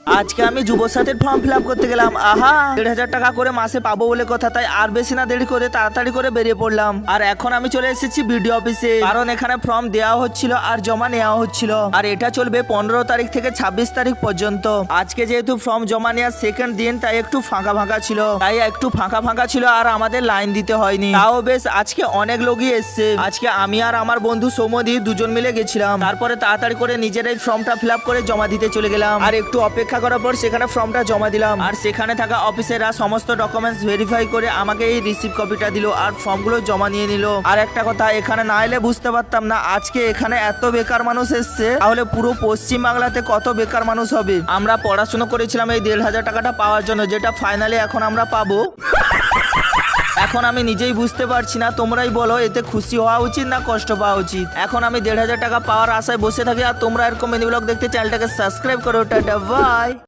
আজকে আমি যুবসাথীর form fill up করতে গেলাম। আহা, 1,500 টাকা করে মাসে পাবো বলে কথা, তাই আর বেশি না দেরি করে তাড়াতাড়ি করে বেরিয়ে পড়লাম। আর এখন আমি চলে এসেছি বিডিও অফিসে, কারণ এখানে ফর্ম দেওয়া হচ্ছিল আর জমা নেওয়া হচ্ছিল। আর এটা চলবে 15 তারিখ থেকে 26 তারিখ পর্যন্ত। আজকে যেহেতু ফর্ম জমা নেওয়ার সেকেন্ড দিন, তাই একটু ফাঁকা ফাঁকা ছিল আর আমাদের লাইন দিতে হয়নি। তাও বেশ আজকে অনেক লোকই এসছে। আজকে আমি আর আমার বন্ধু সৌমদি দুজন মিলে গেছিলাম। তারপরে তাড়াতাড়ি করে নিজেরাই ফর্মটা ফিল আপ করে জমা দিতে চলে গেলাম। আর একটু অপেক্ষা করার পর সেখানে ফর্মটা জমা দিলাম। আর সেখানে থাকা অফিসাররা সমস্ত ডকুমেন্টস ভেরিফাই করে আমাকে এই রিসিভ কপিটা দিল আর ফর্মগুলো জমা নিয়ে নিল। আর একটা কথা, এখানে না এলে বুঝতে পারতাম না আজকে এখানে এত বেকার মানুষ এসছে, তাহলে পুরো পশ্চিম বাংলাতে কত বেকার মানুষ হবে। আমরা পড়াশোনা করেছিলাম এই 1,500 টাকাটা পাওয়ার জন্য, যেটা ফাইনালি এখন আমরা পাবো। এখন আমি নিজেই বুঝতে পারছি না, তোমরাই বলো এতে খুশি হওয়া উচিত না কষ্ট পাওয়া উচিত। এখন আমি 1,500 টাকা পাওয়ার আশায় বসে থাকি, আর তোমরা এরকম মিনি ব্লগ দেখতে চ্যানেলটাকে সাবস্ক্রাইব করো। Tata bye.